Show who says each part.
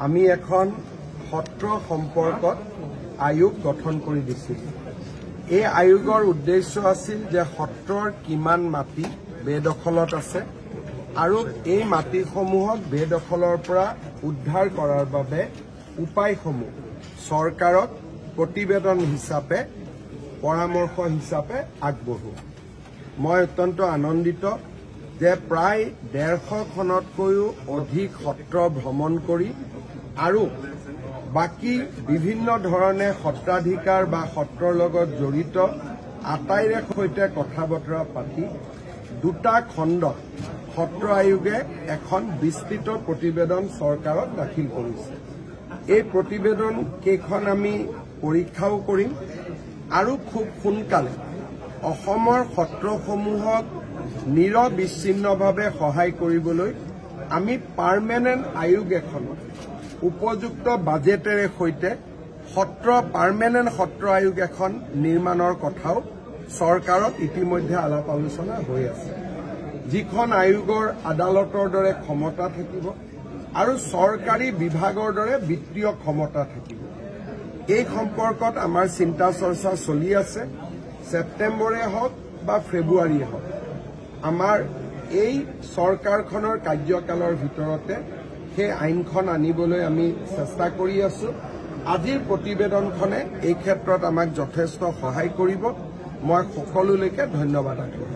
Speaker 1: আমি এখন সত্ৰ সম্পৰ্কত আয়োগ গঠন কৰি দিছিল। এই আয়োগৰ উদ্দেশ্য আছিল যে সত্ৰৰ কিমান মাটি বেদখলত আছে আৰু এই মাটিসমূহক বেদখলৰ পৰা উদ্ধাৰ কৰাৰ বাবে উপায়সমূহ চৰকাৰক প্ৰতিবেদন হিচাপে পৰামৰ্শ হিচাপে আগবঢ়োৱা। মই অত্যন্ত আনন্দিত যে প্ৰায় 150খনতকৈও অধিক সত্ৰ ভ্ৰমণ কৰি আৰু বাকি বিভিন্ন ধৰণে সত্ৰাধিকাৰ বা সত্ৰৰ লগত জড়িত আটাইৰে সৈতে কথা বতৰা পাতি দুটা খণ্ডত সত্ৰ আয়োগে এখন বিস্তৃত প্ৰতিবেদন চৰকাৰত দাখিল কৰিছে। এই প্ৰতিবেদন কেইখন আমি পৰীক্ষাও কৰিম আৰু খুব সোনকালে অসমৰ সত্ৰসমূহক নিৰবিচ্ছিন্নভাৱে সহায় কৰিবলৈ আমি পাৰ্মানেণ্ট আয়োগ এখন উপযুক্ত বাজেটেৰে সৈতে পাৰ্মানেণ্ট সত্ৰ আয়োগ এখন নিৰ্মাণৰ কথাও চৰকাৰত ইতিমধ্যে আলাপ আলোচনা হৈ আছে, যিখন আয়োগৰ আদালতৰ দৰে ক্ষমতা থাকিব আৰু চৰকাৰী বিভাগৰ দৰে বিত্তীয় ক্ষমতা থাকিব। এই সম্পৰ্কত আমাৰ চিন্তা চৰ্চা চলি আছে। ছেপ্টেম্বৰে হওক বা ফেব্ৰুৱাৰীয়ে হওক আমাৰ এই চৰকাৰখনৰ কাৰ্যকালৰ ভিতৰতে সেই আইনখন আনিবলৈ আমি চেষ্টা কৰি আছো। আজিৰ প্ৰতিবেদনখনে এই ক্ষেত্ৰত আমাক যথেষ্ট সহায় কৰিব। মই সকলোলৈকে ধন্যবাদ আগবঢ়াইছো।